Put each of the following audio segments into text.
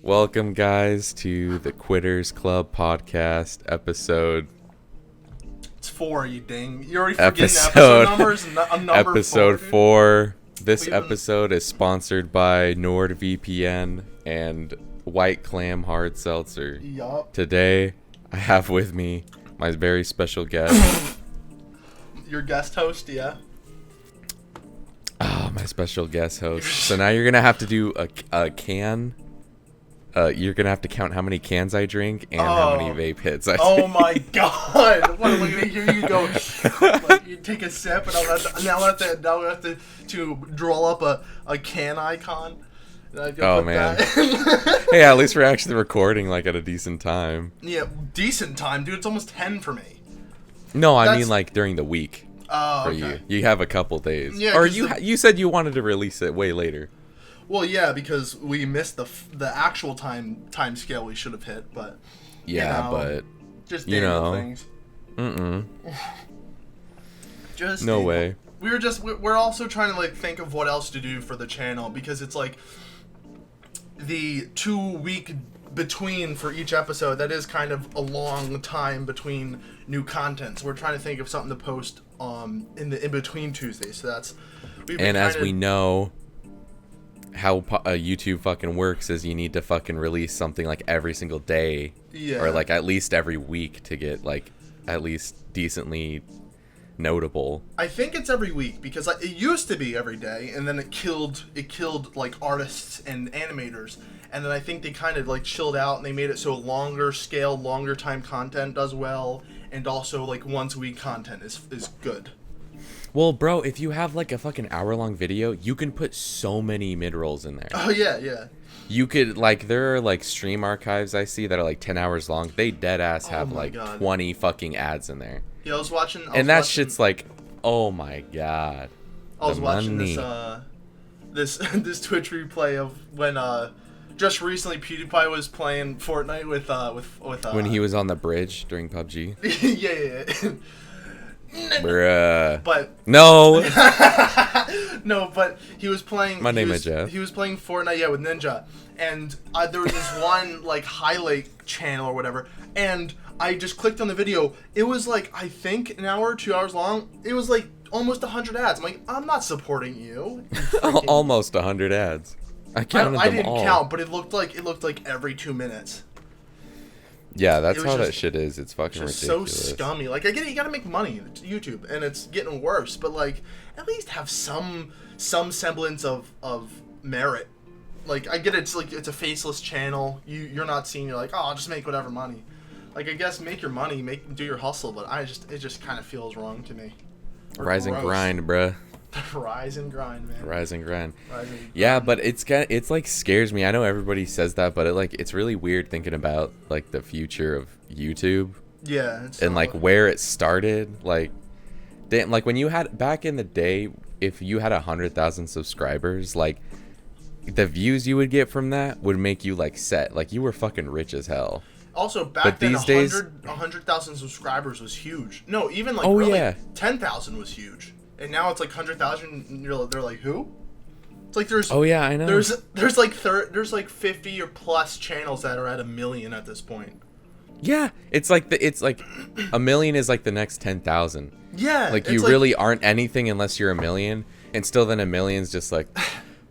Welcome, guys, to the QuittersClub Podcast episode. It's 4, you ding. You're already forgetting episode numbers. Episode 4. This episode is sponsored by NordVPN and White Clam Hard Seltzer. Yup. Today, I have with me my very special guest. Your guest host, yeah. Oh, my special guest host. So now you're going to have to do a can. You're going to have to count how many cans I drink and how many vape hits I take. Oh my god. What am I going to hear you go, like, you take a sip and now I have to draw up a can icon. Oh, man. Hey, at least we're actually recording like at a decent time. Yeah, decent time, dude. It's almost 10 for me. No, I mean like during the week. Oh, for okay. You have a couple days. Yeah, or you said you wanted to release it way later. Well, yeah, because we missed the actual time scale we should have hit, but yeah, but just things. Just no way. We're also trying to like think of what else to do for the channel, because it's like the 2-week between for each episode. That is kind of a long time between new content, so we're trying to think of something to post in between Tuesdays. So that's we know how YouTube fucking works is you need to fucking release something like every single day, or like at least every week to get like at least decently notable. I think it's every week, because like, it used to be every day, and then it killed like artists and animators, and then I think they kind of like chilled out and they made it so longer scale, longer time content does well, and also like once a week content is good. Well, bro, if you have like a fucking hour-long video, you can put so many mid-rolls in there. Oh, yeah. You could, like, there are like stream archives I see that are like 10 hours long. They dead ass have like 20 fucking ads in there. Yeah, I was watching. Shit's like, oh my god. I was watching this Twitch replay of when just recently PewDiePie was playing Fortnite with when he was on the bridge during PUBG. yeah. Bruh. But no. No, but he was playing. My name is Jeff. He was playing Fortnite, with Ninja, and there was this one like highlight channel or whatever, and I just clicked on the video. It was like, I think an hour, 2 hours long. It was like almost 100 ads. I'm like, I'm not supporting you. Almost 100 ads. I counted them all. I didn't count, but it looked like every 2 minutes. Yeah, that's how that shit is. It's fucking ridiculous. So scummy. Like, I get it, you gotta make money. It's YouTube, and it's getting worse. But like, at least have some semblance of merit. Like, I get it, it's like it's a faceless channel. You're not seeing. You're like, oh, I'll just make whatever money. Like, I guess make your money, do your hustle. But it just kind of feels wrong to me. Rise and grind, bruh. Rise and grind, man. Rise and grind. Yeah, but it's like scares me. I know everybody says that, but it's really weird thinking about like the future of YouTube. Yeah, and like where it started. Like, damn, like when you had back in the day, if you had 100,000 subscribers, like the views you would get from that would make you like set. Like you were fucking rich as hell. Also, back then, 100,000 subscribers was huge. No, even like 10,000 was huge. And now it's like 100,000. They're like, who? It's like there's. Oh yeah, I know. There's like 50 or plus channels that are at 1 million at this point. Yeah, it's like 1 million is like the next 10,000. Yeah, like you really aren't anything unless you're 1 million, and still then 1 million's just like,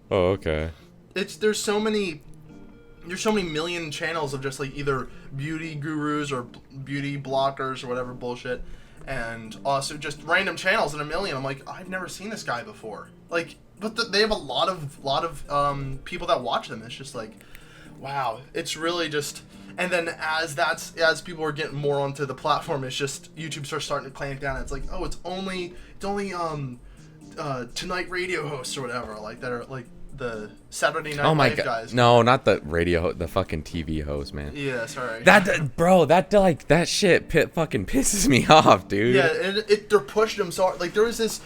oh okay. There's so many million channels of just like either beauty gurus or beauty blockers or whatever bullshit. And also just random channels in 1 million. I'm like, I've never seen this guy before. Like, but they have a lot of people that watch them. It's just like, wow. It's really just. And then as people are getting more onto the platform, it's just YouTube starts starting to clamp down. It's like, oh, it's only Tonight radio hosts or whatever, like that are like the Saturday Night Live guys. No, not the radio, the fucking TV host, man. Yeah, sorry. That shit fucking pisses me off, dude. Yeah, and they're pushing them so hard. Like there was this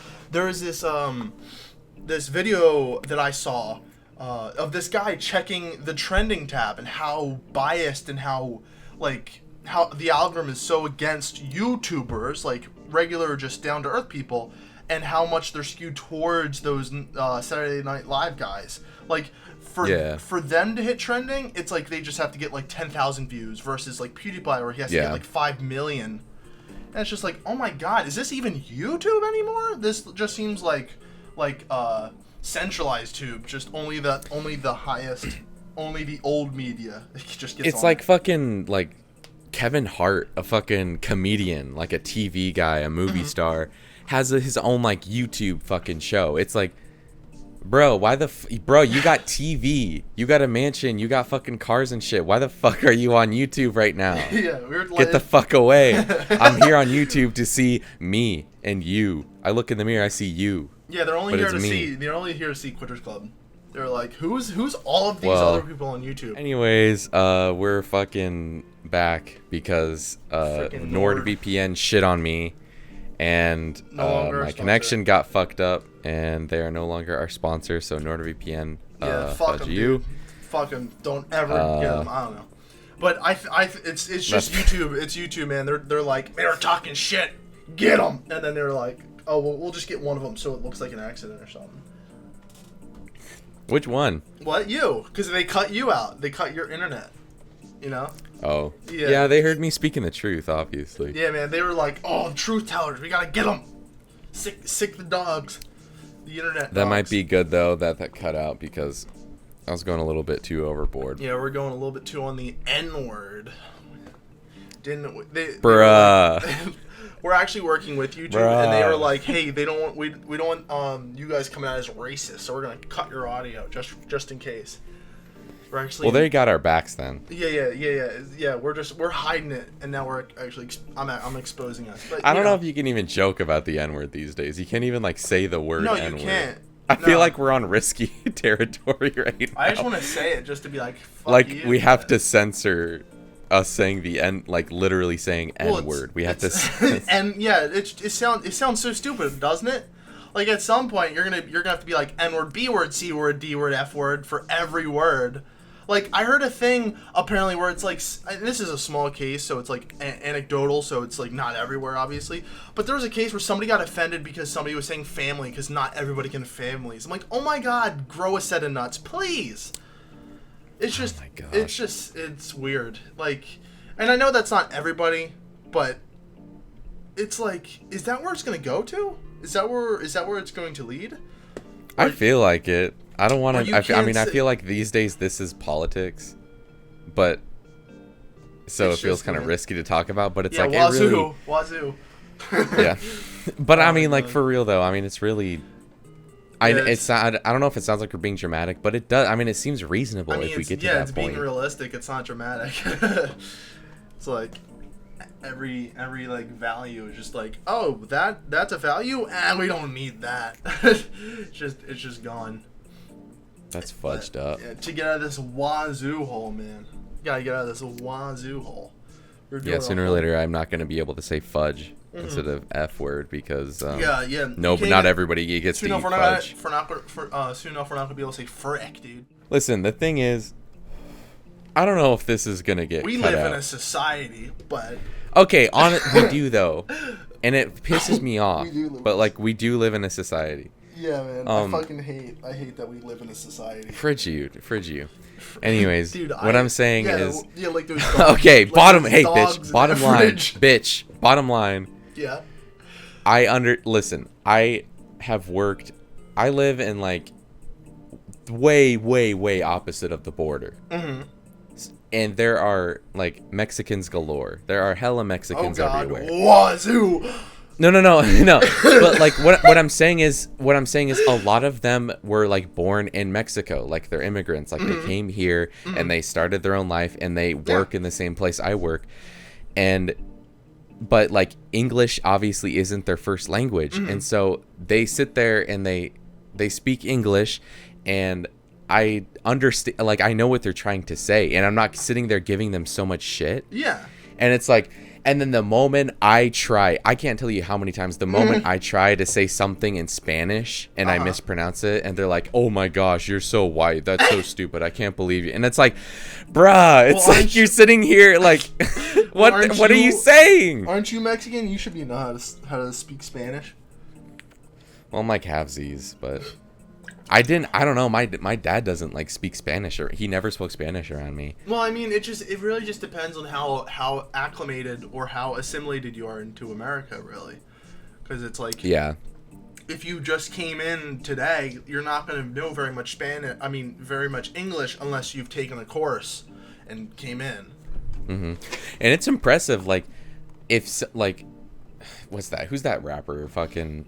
video that I saw of this guy checking the trending tab and how biased and how the algorithm is so against YouTubers, like regular just down to earth people. and how much they're skewed towards those Saturday Night Live guys. Like, for them to hit trending, it's like they just have to get like 10,000 views versus like PewDiePie where he has to get like 5 million. And it's just like, oh my god, is this even YouTube anymore? This just seems like centralized tube, just only the highest, only the old media just gets. It's like fucking like Kevin Hart, a fucking comedian, like a TV guy, a movie star, has his own like YouTube fucking show. It's like, bro, bro, you got TV, you got a mansion, you got fucking cars and shit. Why the fuck are you on YouTube right now? Get the fuck away. I'm here on YouTube to see me and you. I look in the mirror, I see you. Yeah, they're only here to see Quitters Club. They're like, who's all of these other people on YouTube? Anyways, we're fucking back because NordVPN shit on me, and my connection got fucked up, and they are no longer our sponsor. So NordVPN, fuck you. Dude. Fuck them. Don't ever get them. I don't know. But it's just YouTube. It's YouTube, man. They're like, they're talking shit. Get them. And then they're like, oh, well, we'll just get one of them so it looks like an accident or something. Which one? What? You? Because they cut you out. They cut your internet. You know? Oh. Yeah, they heard me speaking the truth, obviously. Yeah, man. They were like, oh, truth tellers. We gotta get them. Sick the dogs. The internet That dogs. might be good, though, that cut out, because I was going a little bit too overboard. Yeah, we're going a little bit too on the N-word. Bruh. We're actually working with YouTube, and they were like, "Hey, we don't want you guys coming out as racist, so we're gonna cut your audio just in case." We're actually they got our backs then. Yeah. We're hiding it, and now we're actually I'm exposing us. But, I don't know if you can even joke about the N-word these days. You can't even like say the word. No, N-word. You can't. I feel like we're on risky territory right now. I just want to say it just to be like, fuck like you, we have to censor us saying the N, like literally saying N-word. We have to. And yeah, it sounds so stupid, doesn't it? Like at some point you're gonna have to be like N-word, B-word, C-word, D-word, F-word for every word. Like I heard a thing apparently where it's like, and this is a small case, so it's like anecdotal, so it's like not everywhere obviously. But there was a case where somebody got offended because somebody was saying family, because not everybody can have families. I'm like, oh my god, grow a set of nuts, please. It's just, it's weird. Like, and I know that's not everybody, but it's like, is that where it's gonna go to? Is that where it's going to lead? I feel like it. I don't want to. I feel like these days this is politics, but so it feels kind of risky to talk about. But it's like wazoo. Yeah, but I mean, like for real though. I mean, it's really. I don't know if it sounds like we're being dramatic, but it does. I mean, it seems reasonable if we get to that point. Yeah, it's being realistic. It's not dramatic. It's like every like value is just like, oh, that's a value, and we don't need that. it's just gone. That's fudged up. Yeah, to get out of this wazoo hole, man. You gotta get out of this wazoo hole. Sooner or later, I'm not gonna be able to say fudge instead of F word because yeah. No, but not everybody gets to eat fudge. Soon enough, we're not gonna be able to say frick, dude. Listen, the thing is, I don't know if this is gonna get. We cut live out. in a society, but okay, we do though, and it pisses me off. But like, we do live in a society. Yeah, man. I hate that we live in a society. Fridge you. Anyways, dude, what I'm saying is, like those dogs, okay, like bitch, bottom line, bitch, bottom line. Yeah. Listen, I have worked. I live in like way opposite of the border. Mm-hmm. And there are like Mexicans galore. There are hella Mexicans everywhere. Wazoo. No. But like what I'm saying is a lot of them were like born in Mexico. Like they're immigrants. Like they came here and they started their own life and they work in the same place I work. But like English obviously isn't their first language. And so they sit there and they speak English, and I understand, like I know what they're trying to say, and I'm not sitting there giving them so much shit. Yeah. And it's like, and then the moment I can't tell you how many times the moment I try to say something in Spanish and I mispronounce it, and they're like, "Oh my gosh, you're so white. That's so stupid. I can't believe you." And it's like, bruh, it's like you're sitting here like, what are you saying? Aren't you Mexican? You should know how to speak Spanish. Well, I'm like halvesies, but I don't know. My dad doesn't like speak Spanish, or he never spoke Spanish around me. Well, I mean, it really just depends on how acclimated or how assimilated you are into America, really. Because it's like, Yeah. if you just came in today, you're not going to know very much Spanish. I mean, very much English unless you've taken a course and came in. Mm-hmm. And it's impressive, like, what's that? Who's that rapper? Fucking,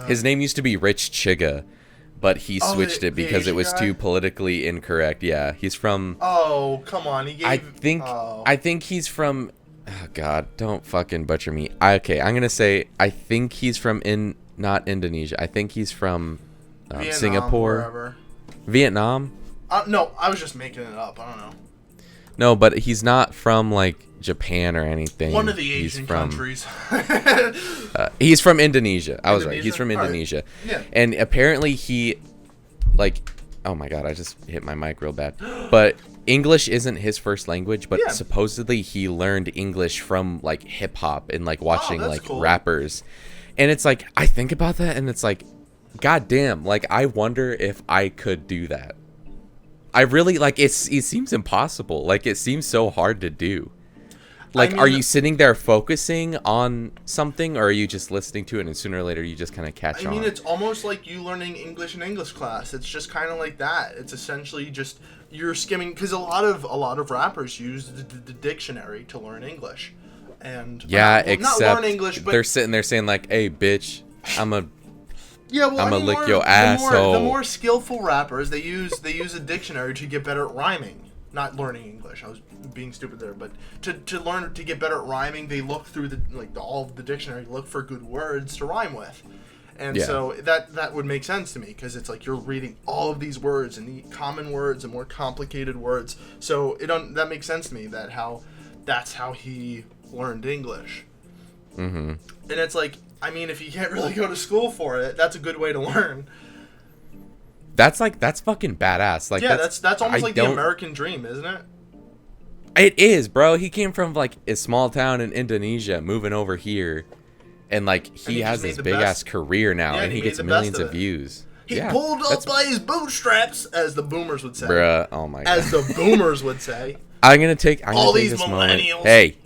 his name used to be Rich Chiga, but he switched it because it was too politically incorrect. Yeah, he's from. Oh, come on! I think he's from. Oh God, don't fucking butcher me. Okay, I'm gonna say I think he's from not Indonesia. I think he's from Vietnam, Singapore, wherever. Vietnam. No, I was just making it up. I don't know. No, but he's not from like Japan or anything. One of the Asian countries. He's from Indonesia. I was right. He's from Indonesia. Right. Yeah. And apparently he, like, oh my God, I just hit my mic real bad. But English isn't his first language, but supposedly he learned English from like hip hop and like watching like cool. rappers. And it's like, I think about that and it's like, God damn, like I wonder if I could do that. I really like it seems impossible. Like it seems so hard to do. Like, I mean, are you sitting there focusing on something, or are you just listening to it, and sooner or later you just kind of catch on? I mean, it's almost like you learning English in English class. It's just kind of like that. It's essentially just you're skimming, because a lot of rappers use the dictionary to learn English, and except not learn English, but they're sitting there saying like, "Hey, bitch, I'm a." Yeah, well, I'm gonna lick your asshole. The more skillful rappers, they use a dictionary to get better at rhyming, not learning English. I was being stupid there, but to learn to get better at rhyming, they look through all of the dictionary, look for good words to rhyme with, and so that would make sense to me because it's like you're reading all of these words and the common words and more complicated words. So that makes sense to me that's how he learned English. Mm-hmm. And it's like, I mean, if you can't really go to school for it, that's a good way to learn. That's fucking badass. Like, yeah, that's almost like the American dream, isn't it? It is, bro. He came from like a small town in Indonesia, moving over here, and like he has this big ass career now, and he gets millions of views. He pulled up by his bootstraps, as the boomers would say. Bruh, oh my God. As the boomers would say. I'm gonna take these this millennials. Moment.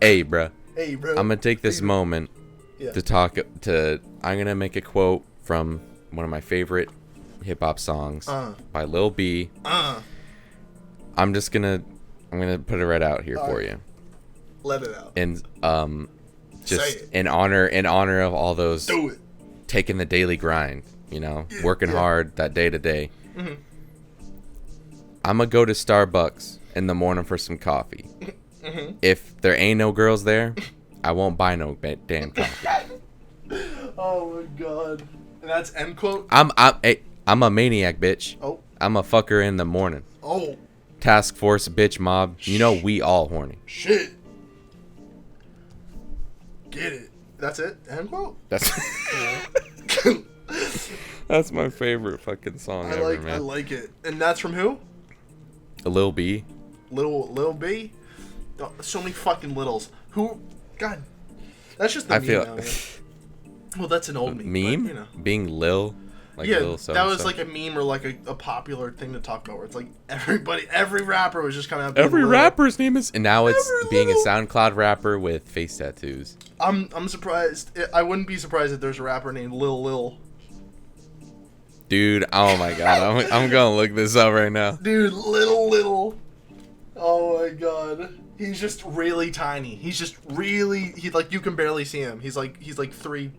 Hey, bro. Hey, bro. I'm gonna take this moment to I'm gonna make a quote from one of my favorite hip hop songs by Lil B. I'm gonna put it right out here for you. Let it out. And just in honor of all those taking the daily grind, working hard that day to day. Mm-hmm. I'm gonna go to Starbucks in the morning for some coffee. Mm-hmm. If there ain't no girls there, I won't buy no damn coffee. Oh my God. And that's end quote? I'm a maniac, bitch. Oh. I'm a fucker in the morning. Oh. Task force, bitch mob. We all horny. Shit. Get it. That's it? End quote? That's my favorite fucking song ever, man. I like it. And that's from who? Lil B. Lil B? Oh, so many fucking littles. Who? God. That's just the meme. Well, that's an old meme. But, being Lil. Like Lil that was like a meme or like a popular thing to talk about where it's like every rapper was just coming out being every Lil. Rapper's name is... And now it's being a SoundCloud rapper with face tattoos. I'm surprised. I wouldn't be surprised if there's a rapper named Lil. Dude, oh my God. I'm gonna look this up right now. Dude, Lil. Oh my God. He's just really tiny. He's just really... you can barely see him. He's like 3'5".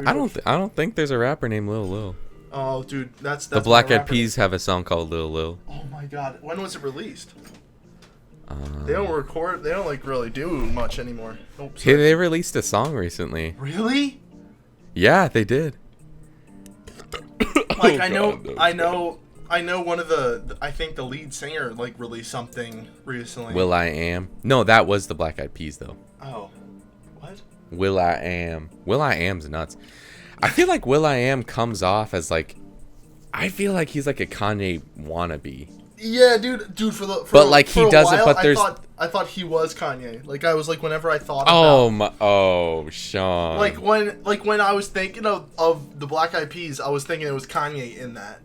I don't think there's a rapper named Lil. Oh, dude, that's the Black Eyed Peas have a song called Lil. Oh my God, when was it released? They don't record. They don't really do much anymore. Nope. Hey, they released a song recently. Really? Yeah, they did. I know one of I think the lead singer released something recently. will.i.am. No, that was the Black Eyed Peas though. Oh. What? will.i.am. will.i.am's nuts. I feel like will.i.am comes off as I feel like he's like a Kanye wannabe. Yeah, dude, But like he doesn't. While, But there's. I thought he was Kanye. Like I was like, whenever I thought Sean. like when I was thinking of the Black Eyed Peas, I was thinking it was Kanye in that.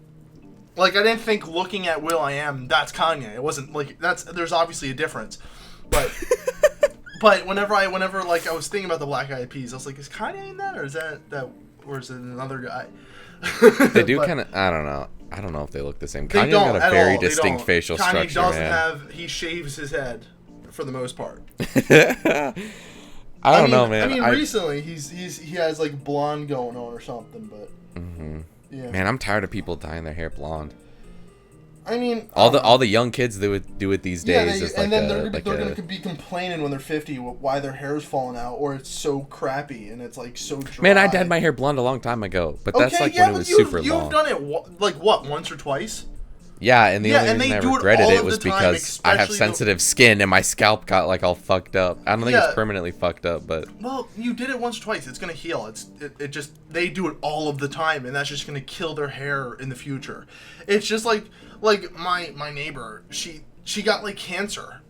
Like I didn't think looking at Will.i.am that's Kanye. It wasn't like there's obviously a difference, but but whenever like I was thinking about the Black Eyed Peas, I was like, is Kanye in that or is that or is it another guy? They do kind of. I don't know. I don't know if they look the same. Kanye's got a very distinct facial Kanye structure. doesn't man. have. He shaves his head for the most part. I don't know, man. I mean, recently he has like blonde going on or something, but yeah. Man, I'm tired of people dyeing their hair blonde. I mean, all the young kids that would do it these days. Yeah, and then they're gonna be complaining when they're 50 why their hair's falling out or it's so crappy and it's like so dry. Man, I dyed my hair blonde a long time ago, but that's like when it was super long. You've done it like what, once or twice? Yeah, and the only reason I regretted it was because I have sensitive skin and my scalp got like all fucked up. I don't think it's permanently fucked up, but well, you did it once or twice. It's gonna heal. It just they do it all of the time, and that's just gonna kill their hair in the future. It's just like my neighbor. She got like cancer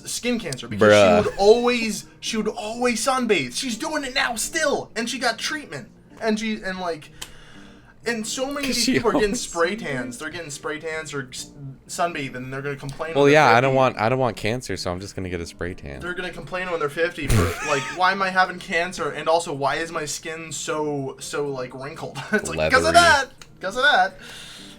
skin cancer because she would always sunbathe. She's doing it now still, and she got treatment, and so many of these people are getting spray tans. They're getting spray tans or sunbathe, and they're gonna complain. Well, yeah, I don't want cancer, so I'm just gonna get a spray tan. They're gonna complain when they're 50 for like, why am I having cancer? And also, why is my skin so like wrinkled? It's like because of that.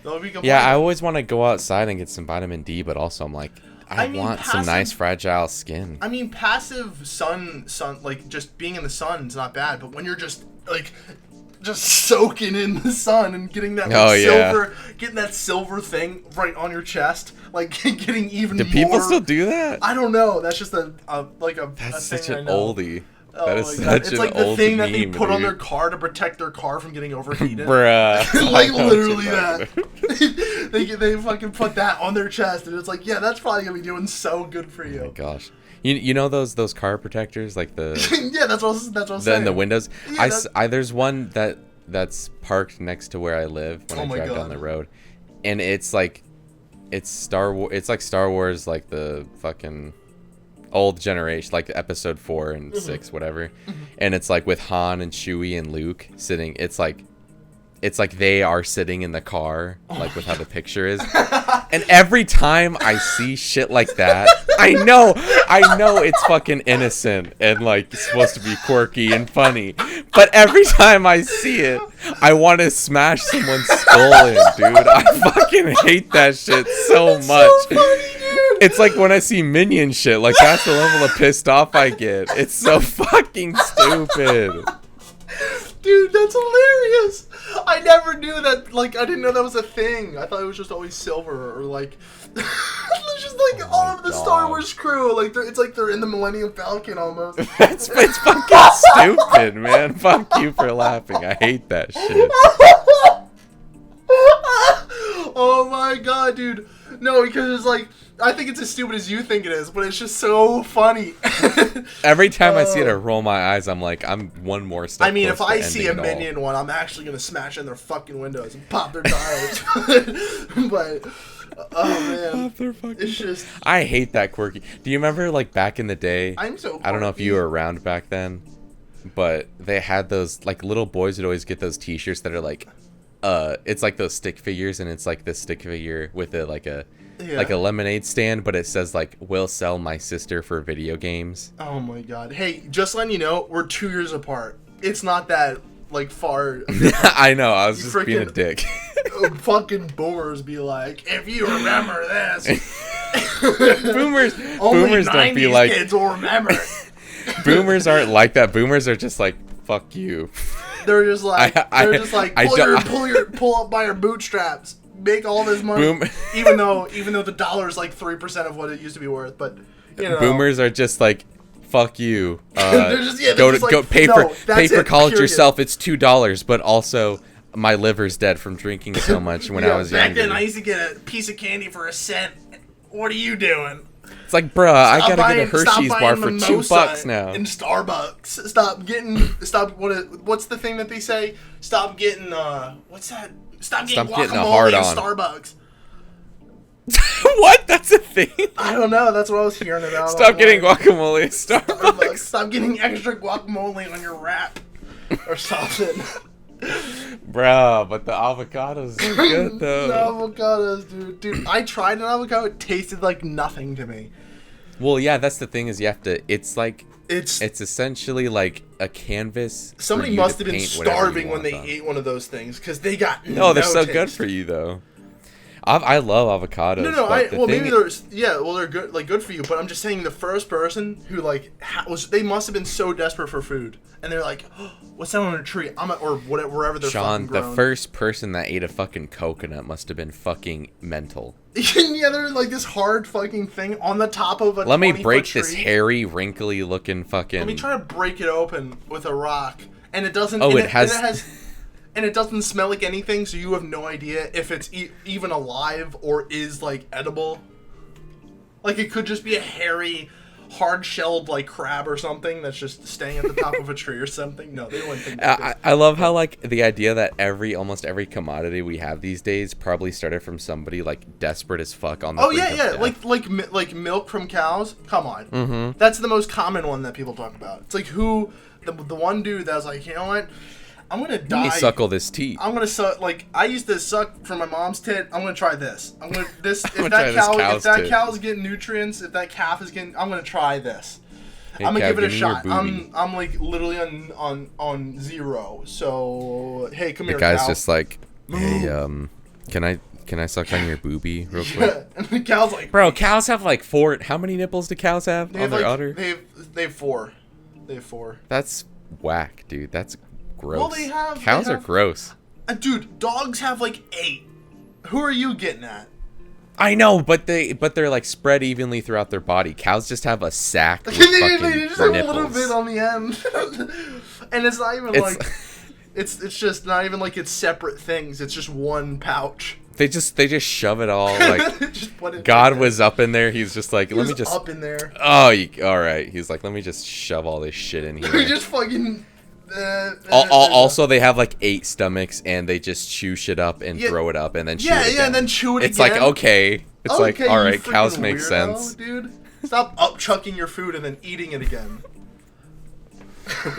They'll be complaining. Yeah, I always want to go outside and get some vitamin D, but also I'm like, I want some nice fragile skin. I mean, passive sun like just being in the sun is not bad, but when you're just like. Just soaking in the sun and getting that getting that silver thing right on your chest, like getting even more. Do people still do that? I don't know. That's just That's such an oldie. Oh that is such it's like an the thing that they meme, put on dude. their car to protect their car from getting overheated. Bruh. Like literally that. they fucking put that on their chest, and it's like, yeah, that's probably gonna be doing so good for you. Oh my gosh. You know those car protectors, like the yeah, that's what I'm saying. In the windows. Yeah, there's one that's parked next to where I live when I drive down the road, and it's like Star Wars, like the fucking old generation, like episode 4 and 6, whatever, and it's like with Han and Chewie and Luke sitting. It's like they are sitting in the car, like with how the picture is. And every time I see shit like that, I know it's fucking innocent and like supposed to be quirky and funny. But every time I see it, I want to smash someone's skull in, dude. I fucking hate that shit so much. So funny, dude. It's like when I see Minion shit, like that's the level of pissed off I get. It's so fucking stupid. Dude, that's hilarious. I never knew that. Like, I didn't know that was a thing. I thought it was just always silver or like. It's just like all of the Star Wars crew. Like, it's like they're in the Millennium Falcon almost. It's fucking stupid, man. Fuck you for laughing. I hate that shit. Oh my god, dude. No, because it's like, I think it's as stupid as you think it is, but it's just so funny. Every time I see it, I roll my eyes. I'm like, I'm one more step. I mean, if I to see a ending it all. Minion one, I'm actually gonna smash in their fucking windows and pop their tires. But oh man, Pop their fucking it's just. I hate that quirky. Do you remember like back in the day? I'm so. Quirky. I don't know if you were around back then, but they had those like little boys would always get those T-shirts that are like, it's like those stick figures, and it's like this stick figure with like a lemonade stand, but it says like, "Will sell my sister for video games." Oh my god! Hey, just letting you know, we're 2 years apart. It's not that like far. I know. I was just being a dick. Fucking boomers be like, if you remember this. boomers don't be like. Kids will remember. Boomers aren't like that. Boomers are just like, fuck you. They're just like, pull up by your bootstraps, make all this money. even though the dollar is like 3% of what it used to be worth, but you know. Boomers are just like, fuck you. Go pay for college yourself. It's $2, but also my liver's dead from drinking so much when I was younger. Back then, I used to get a piece of candy for $1. What are you doing? It's like, bruh, I gotta get a Hershey's bar for $2 now. In Starbucks, what's the thing that they say? Stop getting what's that? Stop getting guacamole in Starbucks. What? That's a thing? I don't know. That's what I was hearing about. Stop getting guacamole at Starbucks. Stop getting extra guacamole on your wrap or something. Bro, but the avocados are good, though. The avocados, dude. Dude, I tried an avocado. It tasted like nothing to me. Well, yeah, that's the thing is you have to... It's like... It's essentially like a canvas. Somebody must have been starving when they ate one of those things because they got no they're so good for you, though. I love avocados. No, maybe they're good, like good for you. But I'm just saying, the first person who like they must have been so desperate for food, and they're like, oh, "What's that on a tree?" Or whatever, wherever they're fucking grown. The first person that ate a fucking coconut must have been fucking mental. Yeah, they're like this hard fucking thing on the top of a. Let me break this hairy, wrinkly looking fucking. Let me try to break it open with a rock, and it doesn't. Oh, And it doesn't smell like anything, so you have no idea if it's even alive or is, like, edible. Like, it could just be a hairy, hard-shelled, like, crab or something that's just staying at the top of a tree or something. No, they wouldn't think that. I love how, like, the idea that almost every commodity we have these days probably started from somebody, like, desperate as fuck on the brink of death. Like milk from cows? Come on. Mm-hmm. That's the most common one that people talk about. It's like the one dude that was like, you know what? I'm gonna die. Let me suckle this teat. I'm gonna suck. Like I used to suck from my mom's tit. I'm gonna try this. I'm gonna this. If that cow's getting nutrients, if that calf is getting, I'm gonna try this. Hey, I'm gonna Cav, give it a shot. I'm like literally on zero. So hey, come here, the guy's cow. just like, hey, can I suck on your boobie real quick? Yeah, and the cow's like, bro, cows have like 4. How many nipples do cows have on their udder? They have 4. They have 4. That's whack, dude. That's gross. Well, they have cows are gross. Dude, dogs have like 8. Who are you getting at? I know, but they're like spread evenly throughout their body. Cows just have a sack with they fucking just have nipples. a little bit on the end, and it's not even like it's just not even like it's separate things. It's just one pouch. They just shove it all like just put it God was up in there. He's just like, let me just up in there. Oh, all right. He's like, let me just shove all this shit in here. We just fucking. Also, they have like 8 stomachs, and they just chew shit up and throw it up, and then chew it again. And then chew it it's again. It's like okay, it's like all right, cows make sense, dude. Stop upchucking your food and then eating it again.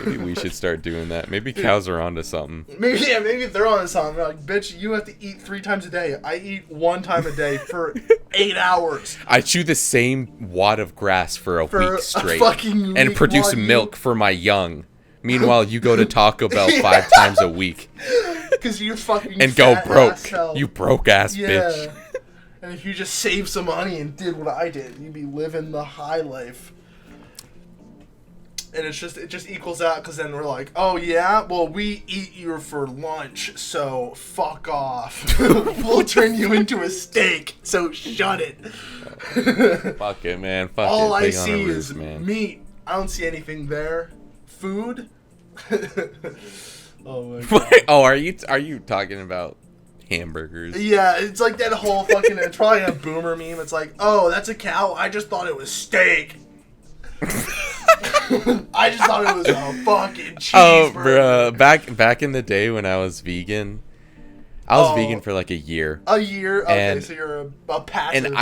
Maybe we should start doing that. Maybe cows are onto something. Maybe they're onto something. They're like, bitch, you have to eat 3 times a day. I eat 1 time a day for 8 hours. I chew the same wad of grass for a week straight and produce milk for my young. Meanwhile, you go to Taco Bell 5 times a week. Because you're fucking and go broke. You broke ass bitch. And if you just saved some money and did what I did, you'd be living the high life. And it just equals out because then we're like, oh yeah, well we eat you for lunch, so fuck off. We'll turn you into a steak, so shut it. Fuck it, man. Fuck all it. I see is meat. I don't see anything there. Food. Oh my god. Oh, are you talking about hamburgers? Yeah, it's like that whole fucking. It's probably a boomer meme. It's like, oh, that's a cow. I just thought it was steak. I just thought it was a fucking cheeseburger. Oh, bro, back in the day when I was vegan, I was vegan for like a year. A year? Okay, so you're a passive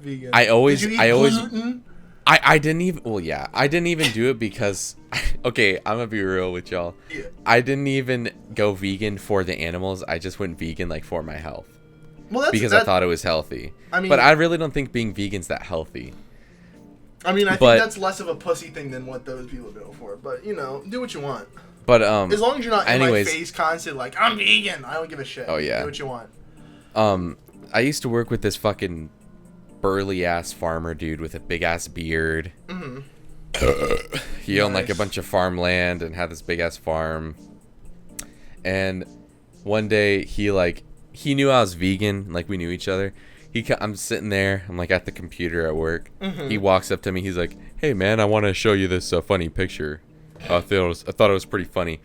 vegan. I always gluten? I didn't even. Well, yeah, I didn't even do it because. Okay, I'm gonna be real with y'all. Yeah. I didn't even go vegan for the animals. I just went vegan like for my health. Well, because I thought it was healthy. I mean, but I really don't think being vegan's that healthy. I mean, I think that's less of a pussy thing than what those people go for. But you know, do what you want. But as long as you're not in my face constant like I'm vegan, I don't give a shit. Oh yeah. Do what you want. I used to work with this fucking burly ass farmer dude with a big ass beard. Mm-hmm. He owned like a bunch of farmland and had this big ass farm. And one day he knew I was vegan, like we knew each other. I'm sitting there, I'm like at the computer at work. Mm-hmm. He walks up to me, he's like, "Hey man, I want to show you this funny picture. I thought it was pretty funny."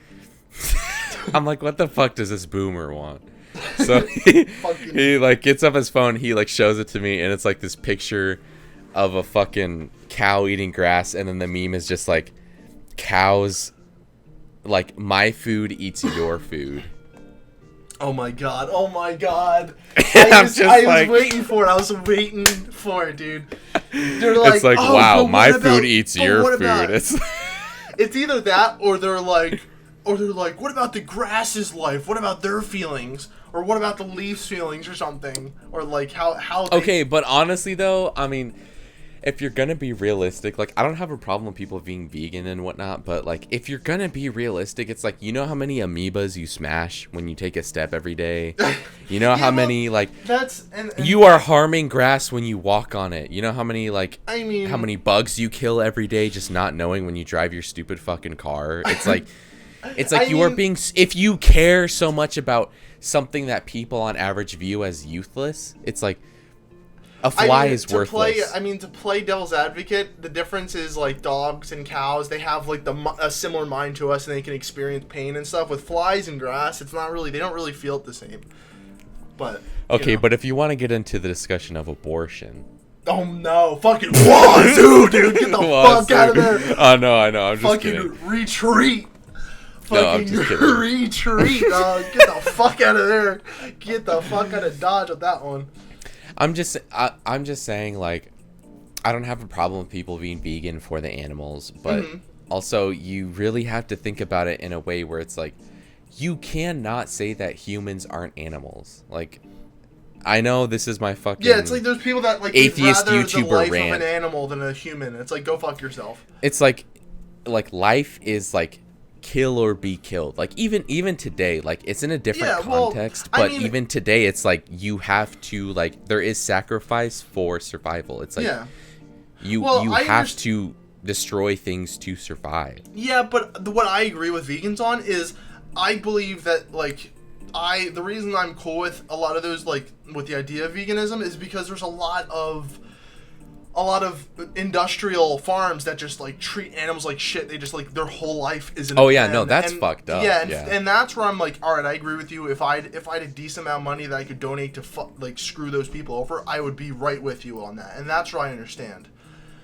I'm like, "What the fuck does this boomer want?" So he like gets up his phone, he like shows it to me, and it's like this picture of a fucking cow eating grass, and then the meme is just like cows, like my food eats your food. Oh my god. Oh my god. I was waiting for it. I was waiting for it, dude. They're like, it's like, oh, wow, my about, food eats your food. It's either that or they're like, what about the grass's life? What about their feelings? Or what about the leaf's feelings or something? Or like how they... Okay, but honestly though, I mean, if you're gonna be realistic, like I don't have a problem with people being vegan and whatnot, but like if you're gonna be realistic, it's like, you know how many amoebas you smash when you take a step every day? You know how many like you are harming grass when you walk on it. You know how many like how many bugs you kill every day just not knowing when you drive your stupid fucking car? It's like are being, if you care so much about something that people on average view as useless, it's like a fly is worthless. To play devil's advocate, the difference is like dogs and cows, they have like a similar mind to us and they can experience pain and stuff. With flies and grass, it's not really, they don't really feel it the same. But okay, but if you want to get into the discussion of abortion. Oh no, fucking wazoo, dude, get the fuck out of there. Oh no, I know, I'm just kidding. Fucking retreat. No, I'm just kidding. Retreat, dog. Get the fuck out of there. Get the fuck out of Dodge with that one. I'm just saying, like, I don't have a problem with people being vegan for the animals, but also you really have to think about it in a way where it's like, you cannot say that humans aren't animals. Like, I know this is my fucking it's like there's people that like atheist rather YouTuber the life rant. of an animal than a human. It's like, go fuck yourself. It's like life is like kill or be killed. Like even today, like it's in a different context, but even today it's like you have to, like, there is sacrifice for survival. It's like you have to destroy things to survive. Yeah, but what I agree with vegans on is I believe that like the reason I'm cool with a lot of those, like with the idea of veganism, is because there's a lot of industrial farms that just like treat animals like shit. They just like their whole life is in that's fucked up. And that's where I'm like, all right, I agree with you. If I had a decent amount of money that I could donate to like screw those people over, I would be right with you on that. And that's where I understand.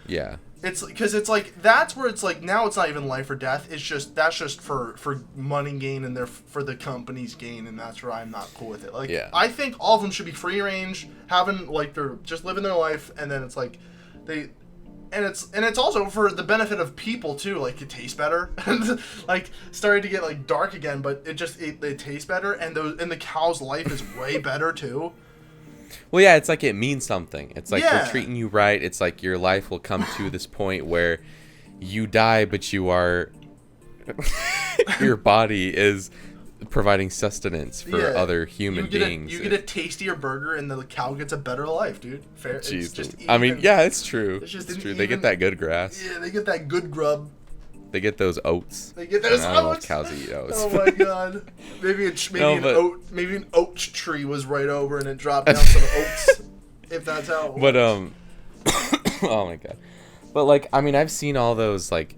Yeah. It's because it's like that's where it's like now it's not even life or death. It's just that's just for money gain and for the company's gain, and that's where I'm not cool with it. Like I think all of them should be free range, having like they're just living their life, and then it's like it's also for the benefit of people too. Like it tastes better, like starting to get like dark again, but it tastes better, and the cow's life is way better too. Well, yeah, it's like it means something. It's like we're treating you right. It's like your life will come to this point where you die, but you are your body is providing sustenance for other human beings. You get a tastier burger, and the cow gets a better life, dude. Fair. Jeez, it's just I mean, yeah, it's true. It's true. They get that good grass. Yeah, they get that good grub. They get those oats. They get those oats. I don't know if cows eat oats. Oh my god. Maybe an oat tree was right over and it dropped down some oats. If that's how it works. But oh my god. But like, I mean, I've seen all those like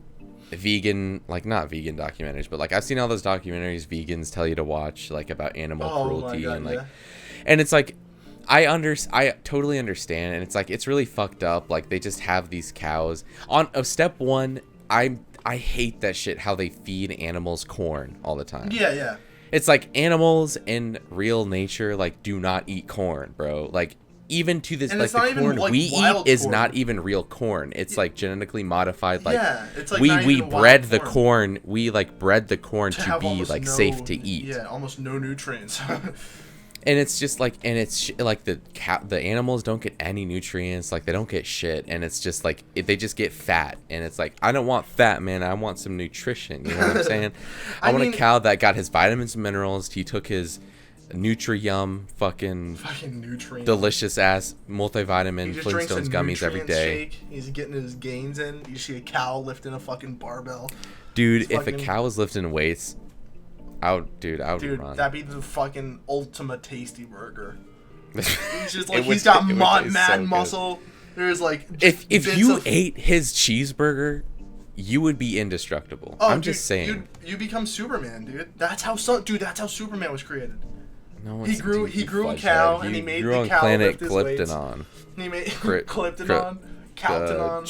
vegan, like not vegan documentaries, but like I've seen all those documentaries vegans tell you to watch, like about animal cruelty and like, and it's like I totally understand, and it's like it's really fucked up. Like they just have these cows on step one. I hate that shit, how they feed animals corn all the time. Yeah. It's like animals in real nature like do not eat corn, bro. Like even to this, like the corn we eat is not even real corn. It's like genetically modified. Like it's like we bred the corn. We like bred the corn to be like safe to eat. Yeah, almost no nutrients. And it's just like, and it's like the animals don't get any nutrients, like they don't get shit, and it's just like they just get fat, and it's like I don't want fat, man. I want some nutrition. You know what I'm saying? I want a cow that got his vitamins and minerals. He took his Nutri-Yum fucking nutrient, delicious ass multivitamin Flintstones gummies every day. Shake. He's getting his gains in. You see a cow lifting a fucking barbell. Dude, if a cow was lifting weights, I would run. That'd be the fucking ultimate tasty burger. He's just like he's got mad muscle. There's like if you ate his cheeseburger, you would be indestructible. I'm just saying. You become Superman, dude. That's how Superman was created. No, he grew a cow and he made the cow lift his weights. He made Kryptonon, Cowtown.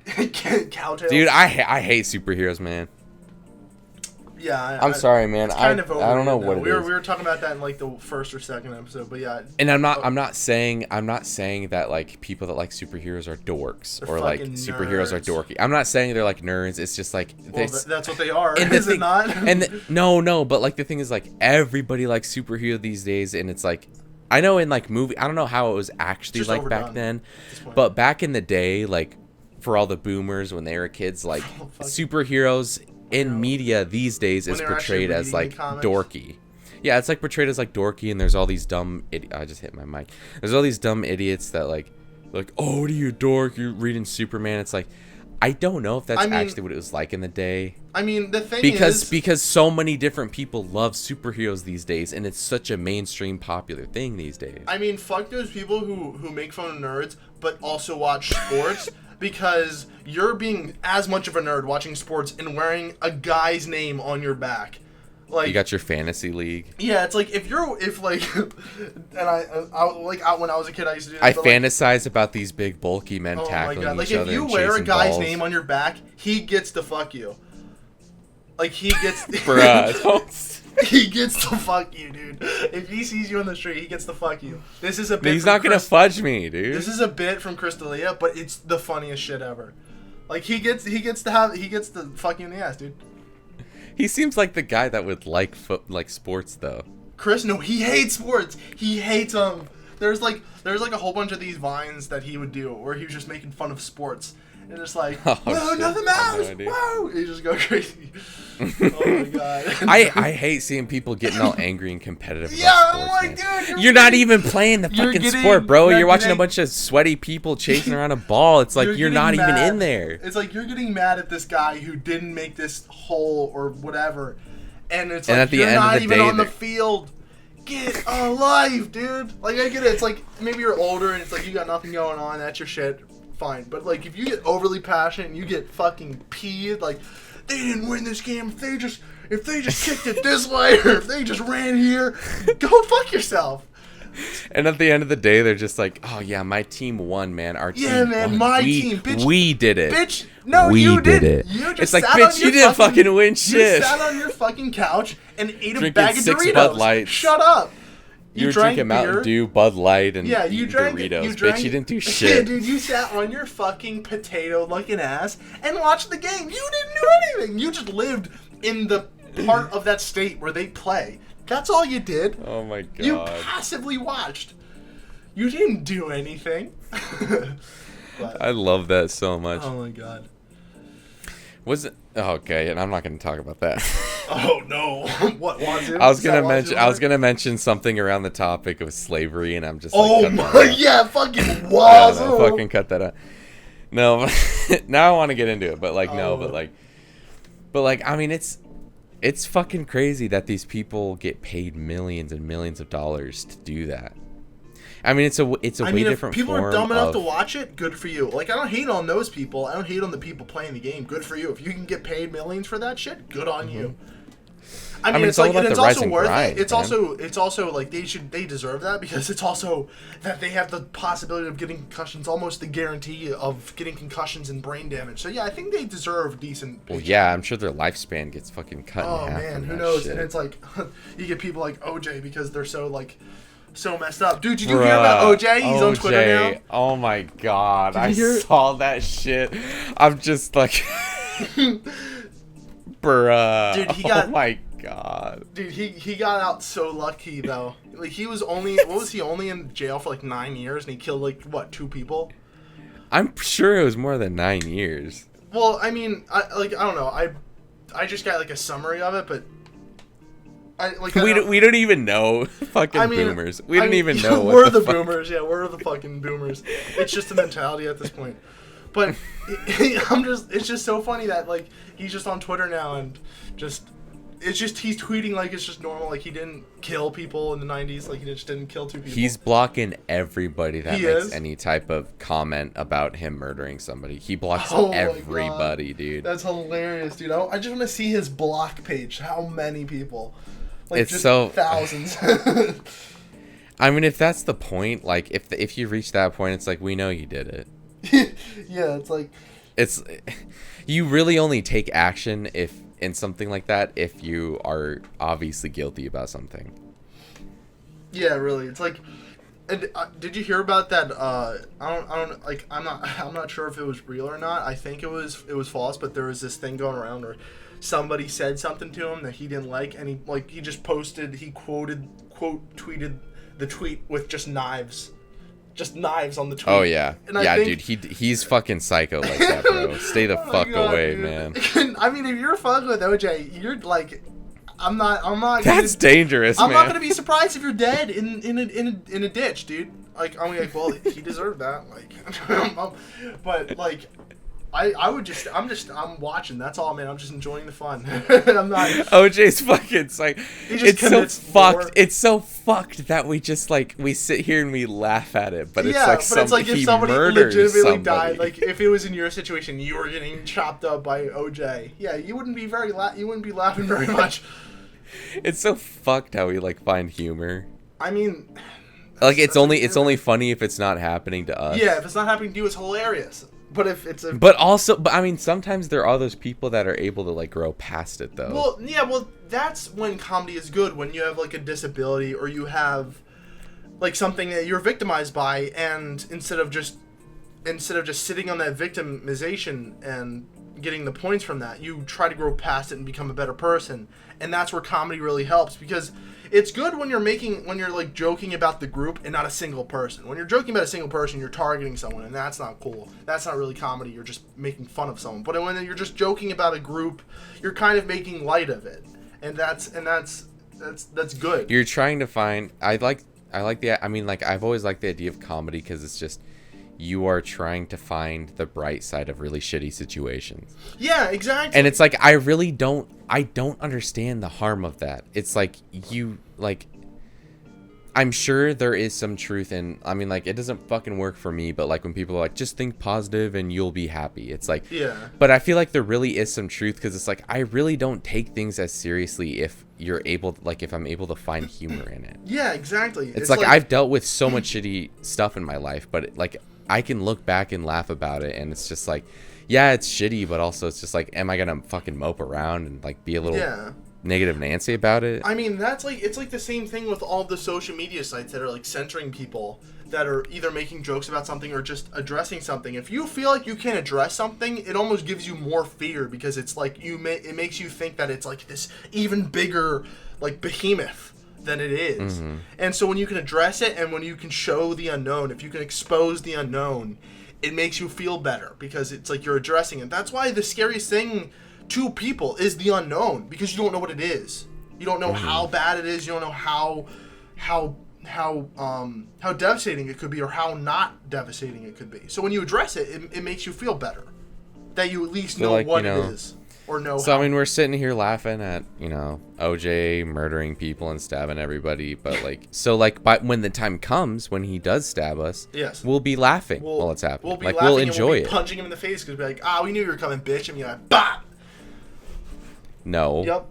Cowtown. Dude, I hate superheroes, man. Yeah, I'm sorry, man. Kind of I don't know now. what it is. We were talking about that in like the first or second episode, but yeah. And I'm not saying that like people that like superheroes are dorks or like superheroes are dorky. I'm not saying they're like nerds. It's just like that's what they are. And Is it not? No, but like the thing is like everybody likes superhero these days, and it's like I know in like movie, I don't know how it was actually just like overdone back then, but back in the day, like for all the boomers when they were kids, like superheroes in media these days is portrayed as like dorky. Yeah, it's like portrayed as like dorky, and there's all these dumb I just hit my mic. There's all these dumb idiots that like, oh, what are you, dork? You're reading Superman. It's like, I don't know if that's actually what it was like in the day. I mean, the thing is because so many different people love superheroes these days, and it's such a mainstream popular thing these days. I mean, fuck those people who make fun of nerds but also watch sports. Because you're being as much of a nerd watching sports and wearing a guy's name on your back. Like, you got your fantasy league. Yeah, it's like and I like out when I was a kid I used to do this, I fantasize about these big bulky men tackling each other. Like if you wear a guy's name on your back, he gets to fuck you. Like he gets bruh, he gets to fuck you, dude. If he sees you on the street, he gets to fuck you. This is a bit. He's not gonna fudge me, dude. This is a bit from Crystalia, but it's the funniest shit ever. Like he gets to fuck you in the ass, dude. He seems like the guy that would like sports though. Chris, no, he hates sports. He hates them. There's like a whole bunch of these vines that he would do where he was just making fun of sports. And just like, whoa, nothing matters. Whoa, you just go crazy. Oh my god. I hate seeing people getting all angry and competitive. Yeah, I'm like, dude, you're not even playing the fucking sport, bro. You're watching a bunch of sweaty people chasing around a ball. It's like you're not even in there. It's like you're getting mad at this guy who didn't make this hole or whatever, and it's like you're not even on the field. Get a life, dude. Like I get it. It's like maybe you're older and it's like you got nothing going on. That's your shit. Fine, but like if you get overly passionate and you get fucking peeved, like they didn't win this game if they just kicked it this way or if they just ran here, go fuck yourself. And at the end of the day, they're just like, oh yeah, my team won, man. Our team yeah, man, won. my team, bitch. We did it, bitch. No, you didn't. You just it's like, sat bitch, you didn't fucking win shit. You sat on your fucking couch and ate drinking a bag of 6 Doritos. Bud Lights. Shut up. You were drinking Mountain Dew, Bud Light, and you drank Doritos. Bitch, you didn't do shit. Yeah, dude, you sat on your fucking potato-looking ass and watched the game. You didn't do anything. You just lived in the part of that state where they play. That's all you did. Oh my god. You passively watched. You didn't do anything. I love that so much. Oh my god. Was it okay? And I'm not going to talk about that. Oh no! What was it? I was gonna mention something around the topic of slavery, and I'm just like, oh my, yeah, fucking was. No, fucking cut that out. No, now I want to get into it, but like no, but like I mean, it's fucking crazy that these people get paid millions and millions of dollars to do that. I mean, it's a way different form. If people are dumb enough to watch it, good for you. Like, I don't hate on those people. I don't hate on the people playing the game. Good for you. If you can get paid millions for that shit, good on you. I mean, it's like, and it's also worth it. It's also like they deserve that because it's also that they have the possibility of getting concussions, almost the guarantee of getting concussions and brain damage. So yeah, I think they deserve decent. Well, yeah, I'm sure their lifespan gets fucking cut in half. Oh man, who knows? Shit. And it's like you get people like OJ because they're so messed up. Dude, did you hear about OJ? He's on Twitter now. Oh my god, I saw that shit. I'm just like, bruh. Dude, oh my god. Dude, he got out so lucky though. Like he was only only in jail for like 9 years and he killed like what 2 people? I'm sure it was more than 9 years. Well, I mean, I don't know. I just got like a summary of it, but we don't even know fucking boomers. We don't even know. We're the boomers. Yeah, we're the fucking boomers. It's just a mentality at this point. But it's just so funny that like he's just on Twitter now and he's tweeting like it's just normal. Like he didn't kill people in the 90s. Like he just didn't kill 2 people. He's blocking everybody that makes any type of comment about him murdering somebody. He blocks everybody, dude. That's hilarious, dude. I just want to see his block page. How many people? Like it's just so thousands. I mean, if that's the point, like if you reach that point, it's like we know you did it. Yeah, it's like you really only take action if in something like that if you are obviously guilty about something. Yeah, really. It's like, and did you hear about that? I'm not sure if it was real or not. I think it was false, but there was this thing going around where somebody said something to him that he didn't like, and he just tweeted the tweet with just knives on the tweet. Oh yeah, and yeah, dude, he's fucking psycho like that, bro. Stay the fuck away, dude. Man. I mean, if you're fucking with OJ, you're like, I'm not. That's dangerous, I'm man. not gonna be surprised if you're dead in a ditch, dude. Like, I'm like, well, he deserved that. Like, but like, I'm watching. That's all, man. I'm just enjoying the fun. I'm not. OJ's fucking like, it's so fucked. More. It's so fucked that we just like we sit here and we laugh at it, but yeah, it's like if somebody legitimately died, like if it was in your situation, you were getting chopped up by OJ. Yeah, you wouldn't be laughing very much. It's so fucked how we like find humor. I mean, like it's only funny if it's not happening to us. Yeah, if it's not happening to you, it's hilarious. But if it's but I mean, sometimes there are those people that are able to like grow past it though. Well, yeah, well, that's when comedy is good, when you have like a disability or you have like something that you're victimized by, and instead of just sitting on that victimization and getting the points from that, you try to grow past it and become a better person. And that's where comedy really helps, because it's good when you're like joking about the group and not a single person. When you're joking about a single person, you're targeting someone, and that's not cool. That's not really comedy. You're just making fun of someone. But when you're just joking about a group, you're kind of making light of it, and that's good. You're trying to find. I like the. I mean, like I've always liked the idea of comedy because it's just you are trying to find the bright side of really shitty situations. Yeah, exactly. And it's like I don't understand the harm of that. It's like I'm sure there is some truth in, I mean, like, it doesn't fucking work for me, but like when people are like, just think positive and you'll be happy. It's like, yeah. But I feel like there really is some truth, because it's like I really don't take things as seriously if I'm able to find humor in it. Yeah, exactly. It's like I've dealt with so much shitty stuff in my life, but like I can look back and laugh about it, and it's just like, yeah, it's shitty, but also it's just like, am I gonna fucking mope around and like be a little negative Nancy about it? I mean, it's like the same thing with all the social media sites that are like censoring people that are either making jokes about something or just addressing something. If you feel like you can't address something, it almost gives you more fear, because it's like it makes you think that it's like this even bigger like behemoth than it is. Mm-hmm. And so when you can address it, and when you can show the unknown, if you can expose the unknown, it makes you feel better, because it's like you're addressing it. That's why the scariest thing to people is the unknown, because you don't know what it is. You don't know how bad it is. You don't know how devastating it could be, or how not devastating it could be. So when you address it, it makes you feel better, that you at least know what it is. Or no. So I mean, we're sitting here laughing at OJ murdering people and stabbing everybody, but like, so like, but when the time comes when he does stab us, yes, we'll be laughing while it's happening. We'll be like, laughing, we'll enjoy it. Punching him in the face because we'll be like, we knew you were coming, bitch, and be like, bah. No. Yep.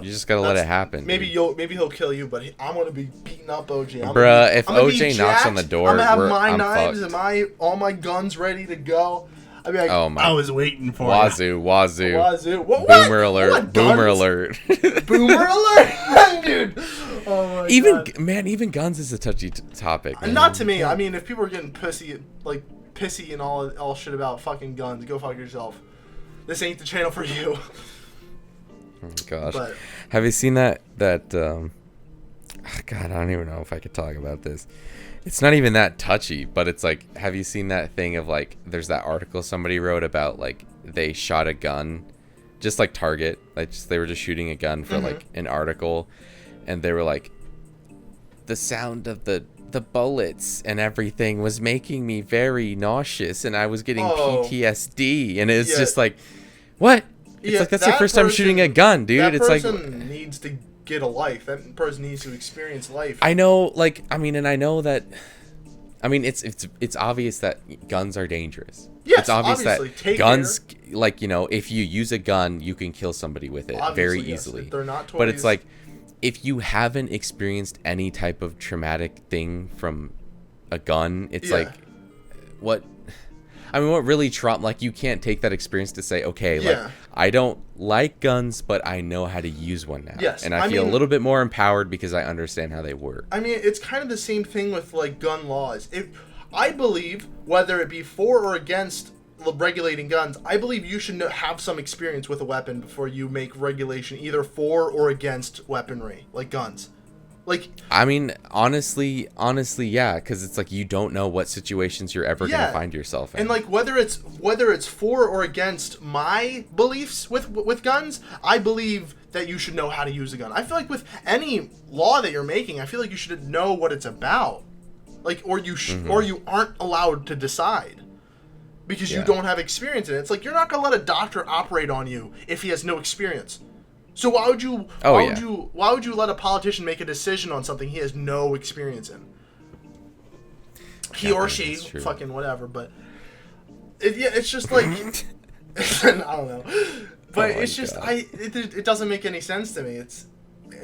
You just gotta let it happen. Maybe he'll kill you, but I'm gonna be beating up OJ. Bruh, if OJ knocks on the door, I'm gonna have my knives fucked. and all my guns ready to go. I'd be like, I was waiting for Wazoo. What? Boomer alert. Boomer alert. Boomer alert, dude. Oh my God. Man, even guns is a touchy topic. Man. Not to me. I mean, if people are getting pissy and all shit about fucking guns, go fuck yourself. This ain't the channel for you. Oh gosh. But, have you seen that God, I don't even know if I could talk about this. It's not even that touchy, but it's like, have you seen that thing of like, there's that article somebody wrote about like they shot a gun, just like Target, like they were just shooting a gun for like an article, and they were like, the sound of the bullets and everything was making me very nauseous, and I was getting PTSD, and it's just like, what? It's like, that's your first time shooting a gun, dude. It's like, that person needs to get a life. That person needs to experience life. I know, like, I mean, and I know that, I mean, it's obvious that guns are dangerous. Yes, it's obvious obviously. That guns, like, if you use a gun, you can kill somebody with it very easily. They're not toys. But it's like, if you haven't experienced any type of traumatic thing from a gun, it's like, what? I mean, what really Trump, like, you can't take that experience to say, okay, like, Yeah. I don't like guns, but I know how to use one now. Yes, And I feel a little bit more empowered because I understand how they work. I mean, it's kind of the same thing with, like, gun laws. I believe, whether it be for or against regulating guns, I believe you should have some experience with a weapon before you make regulation either for or against weaponry, like guns. Like, I mean, honestly, yeah, because it's like you don't know what situations you're ever going to find yourself in. And like whether it's for or against my beliefs with guns, I believe that you should know how to use a gun. I feel like with any law that you're making, I feel like you should know what it's about. Like, or you aren't allowed to decide because you don't have experience in it. It's like you're not gonna let a doctor operate on you if he has no experience. So why would you? Why would you let a politician make a decision on something he has no experience in? He or she, fucking whatever. But it's just like I don't know. But it's just it doesn't make any sense to me. It's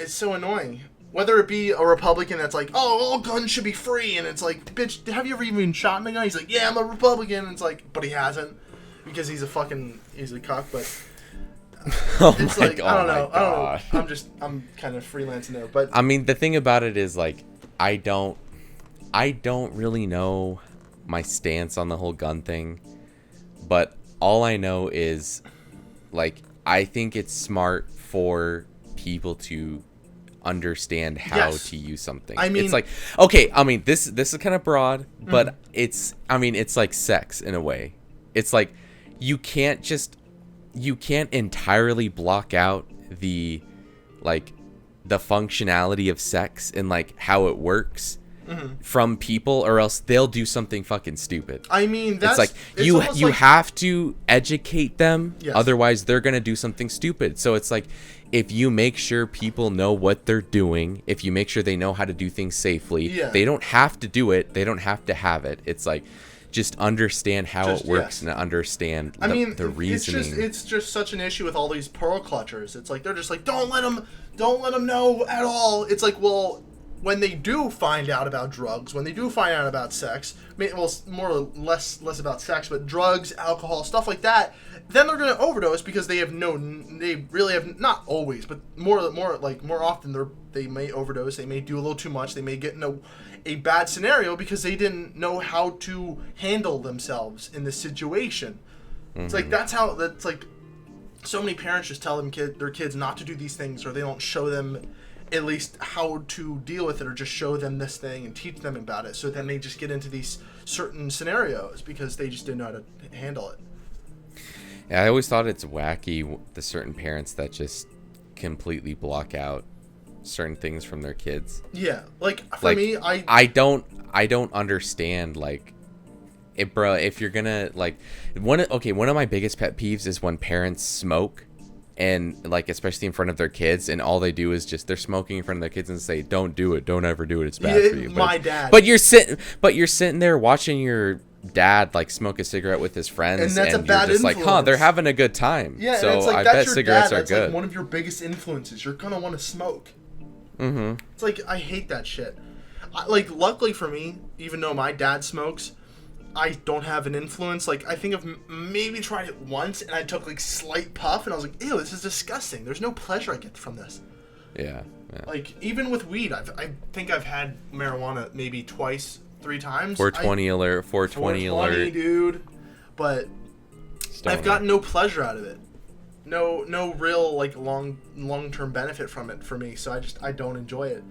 so annoying. Whether it be a Republican that's like, oh, all guns should be free, and it's like, bitch, have you ever even shot a gun? He's like, yeah, I'm a Republican. And it's like, but he hasn't because he's a cuck. But it's like, I don't know. I'm kind of freelancing there. But I mean, the thing about it is like, I don't really know my stance on the whole gun thing, but all I know is like, I think it's smart for people to understand how to use something. I mean, it's like, okay, I mean, this is kind of broad, but it's like sex in a way. It's like you can't entirely block out the functionality of sex and like how it works from people, or else they'll do something fucking stupid. I mean, it's like you have to educate them, otherwise they're gonna do something stupid. So it's like, if you make sure people know what they're doing, if you make sure they know how to do things safely, they don't have to do it, they don't have to have it. It's like, just understand how it works and understand the reasoning. It's just such an issue with all these pearl clutchers. It's like they're just like, don't let them know at all. It's like, well, when they do find out about drugs, when they do find out about sex, well, more or less about sex, but drugs, alcohol, stuff like that, then they're going to overdose because they really have, not always, but more often they may overdose, they may do a little too much, they may get in a bad scenario because they didn't know how to handle themselves in this situation. It's like, that's like so many parents just tell their kids not to do these things, or they don't show them at least how to deal with it, or just show them this thing and teach them about it. So then they just get into these certain scenarios because they just didn't know how to handle it. Yeah, I always thought it's wacky, the certain parents that just completely block out certain things from their kids. Yeah, like for me, I don't understand, like, bro, if you're gonna like one of my biggest pet peeves is when parents smoke, and like especially in front of their kids, and all they do is just they're smoking in front of their kids and say, don't do it, don't ever do it, it's bad for you. But you're sitting there watching your dad like smoke a cigarette with his friends, and that's you're a bad just influence. like, they're having a good time. Yeah, so and it's like, I that's bet your cigarettes dad. are That's good. like one of your biggest influences. You're gonna want to smoke. It's like, I hate that shit. Luckily for me, even though my dad smokes, I don't have an influence. Like, I think I've maybe tried it once, and I took like slight puff, and I was like, ew, this is disgusting. There's no pleasure I get from this. Yeah. Like, even with weed, I think I've had marijuana maybe twice, 3 times. 420 alert, 420 alert, dude. But I've gotten no pleasure out of it. No real like long-term benefit from it for me. So I don't enjoy it.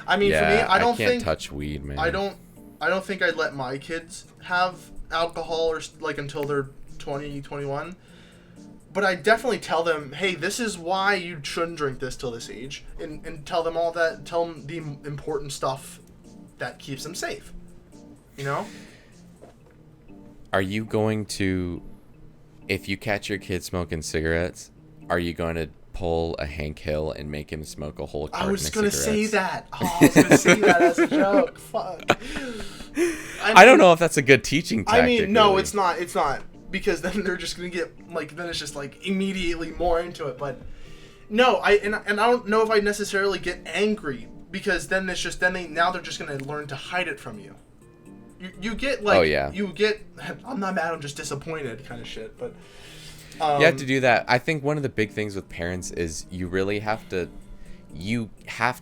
I mean, for me, I can't touch weed, man. I don't think I'd let my kids have alcohol or like until they're 20, 21. But I definitely tell them, hey, this is why you shouldn't drink this till this age, and tell them all that. Tell them the important stuff that keeps them safe. You know? Are you going to, if you catch your kid smoking cigarettes, are you going to pull a Hank Hill and make him smoke a whole carton of cigarettes? I was going to say that. Oh, I was going to say that as a joke. Fuck. I don't know if that's a good teaching tactic. I mean, no, really. It's not. It's not. Because then they're just going to get, like, then it's just, like, immediately more into it. But, no, I don't know if I necessarily get angry. Because then it's just, now they're just going to learn to hide it from you. you get like, oh yeah, you get, I'm not mad, I'm just disappointed kind of shit. But you have to do that. I think one of the big things with parents is you have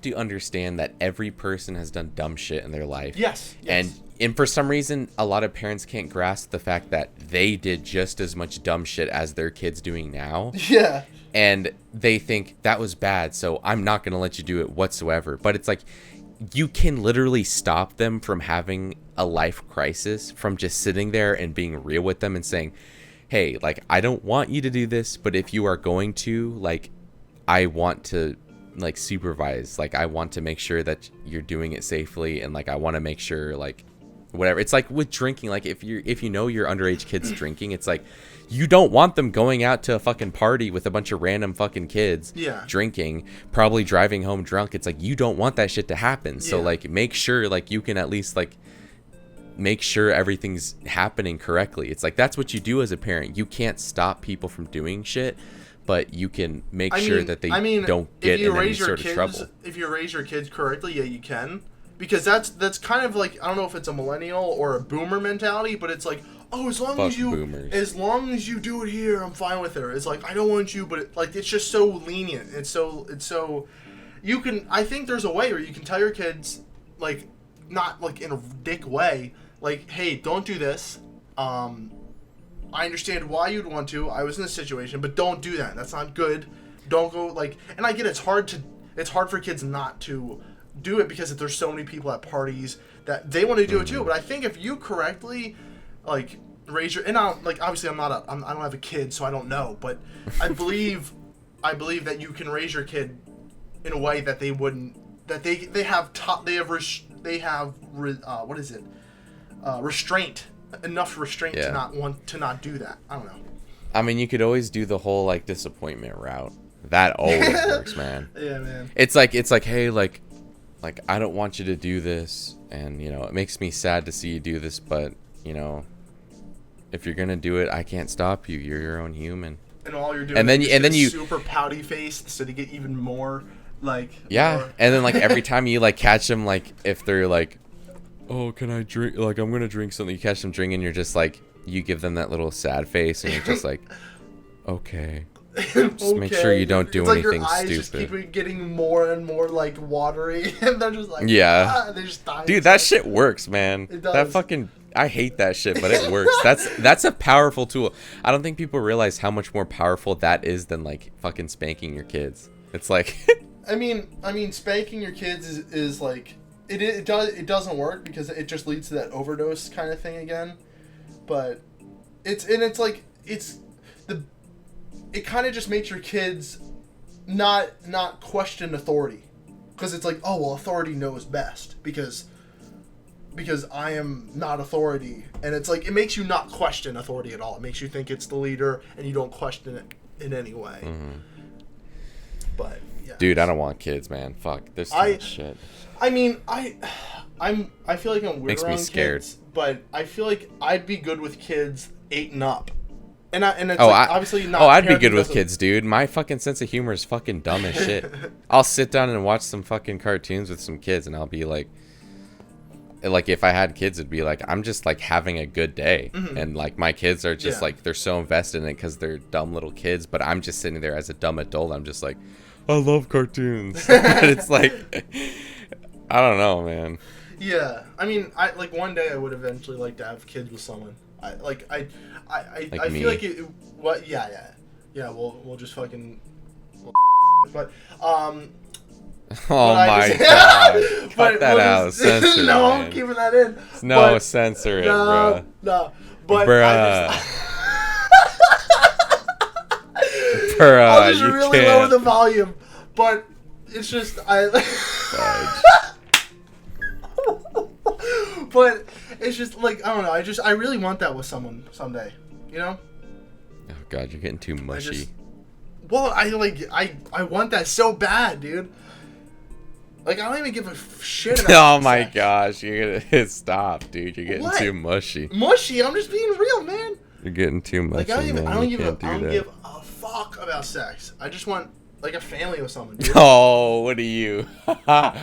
to understand that every person has done dumb shit in their life. Yes. And for some reason, a lot of parents can't grasp the fact that they did just as much dumb shit as their kids doing now. Yeah. And they think that was bad, so I'm not going to let you do it whatsoever. But it's like, you can literally stop them from having a life crisis from just sitting there and being real with them and saying, hey, like, I don't want you to do this, but if you are going to, like, I want to, like, supervise. Like, I want to make sure that you're doing it safely, and, like, I want to make sure, like, whatever. It's like with drinking, like, if you know your underage kids drinking, it's like, you don't want them going out to a fucking party with a bunch of random fucking kids drinking, probably driving home drunk. It's like, you don't want that shit to happen. So like, make sure, like, you can at least, like, make sure everything's happening correctly. It's like, that's what you do as a parent. You can't stop people from doing shit, but you can make sure that they don't get in any sort of trouble. If you raise your kids correctly, yeah, you can. Because that's kind of like, I don't know if it's a millennial or a boomer mentality, but it's like, oh, as long as you do it here, I'm fine with it. It's like, I don't want you, but it's just so lenient. It's so you can, I think there's a way where you can tell your kids, like, not like in a dick way, like, hey, don't do this. I understand why you'd want to. I was in this situation, but don't do that. That's not good. Don't go, like, and I get it's hard for kids not to do it because there's so many people at parties that they want to do it too. But I think if you correctly, like, raise your, and I don't, like, obviously I don't have a kid, so I don't know, but I believe that you can raise your kid in a way that they wouldn't, that they have restraint, enough restraint to not do that. I don't know. I mean, you could always do the whole, like, disappointment route. That always works, man. Yeah, man. It's like, hey, like, I don't want you to do this, and, you know, it makes me sad to see you do this, but, you know, if you're gonna do it, I can't stop you. You're your own human. And all you're doing is you super pouty face, so to get even more, like, more. And then, like, every time you, like, catch them, like, if they're like, oh, can I drink, like, I'm gonna drink something, you catch them drinking, you're just like, you give them that little sad face, and you're just like, okay. Just make sure you don't do anything stupid. Your eyes just keep getting more and more, like, watery, and they're just like, they're just dying. Dude, that shit works, man. It does. That fucking, I hate that shit, but it works. That's a powerful tool. I don't think people realize how much more powerful that is than, like, fucking spanking your kids. It's like, I mean, spanking your kids is like, it doesn't work because it just leads to that overdose kind of thing again. But it kind of just makes your kids not question authority, because it's like, oh, well, authority knows best because I am not authority, and it's like, it makes you not question authority at all. It makes you think it's the leader, and you don't question it in any way. Mm-hmm. But yeah, dude, I don't want kids, man. Fuck, there's too much shit. I mean, I feel like I'm weird Makes around me scared. kids, but I feel like I'd be good with kids 8 and up. And it's obviously not. Oh, I'd be good with kids, dude. My fucking sense of humor is fucking dumb as shit. I'll sit down and watch some fucking cartoons with some kids, and I'll be like, if I had kids, it'd be like, I'm just, like, having a good day. Mm-hmm. And, like, my kids are just, like, they're so invested in it because they're dumb little kids, but I'm just sitting there as a dumb adult. I'm just like, I love cartoons. And it's like, I don't know, man. Yeah. I mean, one day I would eventually like to have kids with someone. I feel like it. What? Yeah. We'll just fucking. But Oh my god! Cut that out. Censor it. No, I'm keeping that in. No, censor it, bro. No, but bruh. I'll just really lower the volume. But it's just But it's just like, I don't know. I really want that with someone someday. You know? Oh god, you're getting too mushy. I want that so bad, dude. Like, I don't even give a shit about Oh my gosh, you're gonna stop, dude. You're getting too mushy. Mushy? I'm just being real, man. You're getting too mushy. Like, I don't give a fuck about sex. I just want, like, a family with someone, dude. Oh, what are you? What are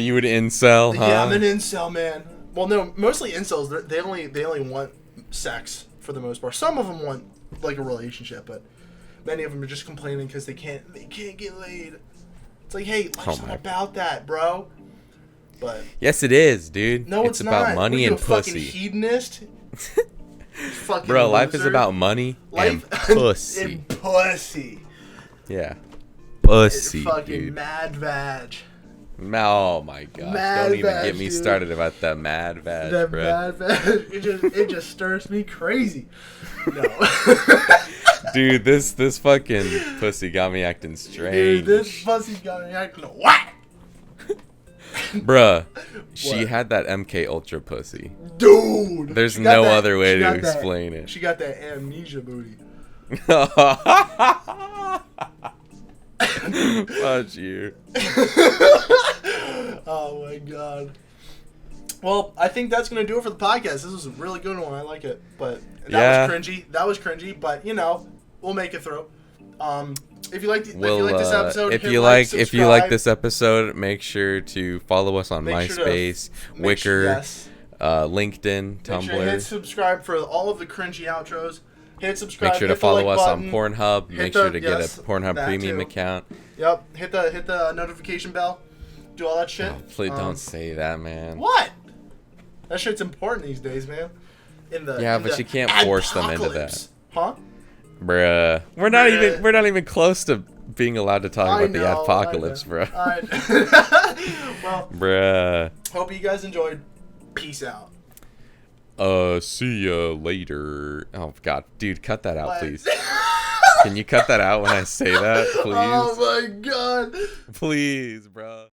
you, an incel, huh? Yeah, I'm an incel, man. Well, no, mostly incels. They only want sex for the most part. Some of them want like a relationship, but many of them are just complaining because they can't get laid. It's like, hey, life's not about that, bro. But yes, it is, dude. No, it's not. About money and pussy. Fucking hedonist. Fucking bro, life loser. is about money and pussy. And pussy. Yeah, pussy, it's fucking dude. mad vag. Oh my gosh! Don't even get me started about that mad vag, that bro. Mad vag. It just stirs me crazy. No. Dude, this fucking pussy got me acting strange. Dude, this pussy got me acting what? Bruh, she had that MK Ultra pussy. Dude, there's no other way to explain it. She got that amnesia booty. Fuck you. Oh my god. Well, I think that's gonna do it for the podcast. This was a really good one. I like it, but that was cringy. But you know, we'll make it through. If you like this episode, if you like this episode, make sure to follow us on MySpace, Wicker, LinkedIn, Tumblr. Make sure to hit subscribe for all of the cringy outros. Hit subscribe. Make sure to follow us on Pornhub. Make sure to get a Pornhub premium account. Yep. Hit the notification bell. Do all that shit. Oh, please don't say that, man. What? That shit's important these days, man. But you can't force them into that. Huh? Bruh. We're not even close to being allowed to talk about the apocalypse, bro. Well, bruh. Hope you guys enjoyed. Peace out. See ya later. Oh god, dude, cut that out, please. Can you cut that out when I say that, please? Oh my god. Please, bro.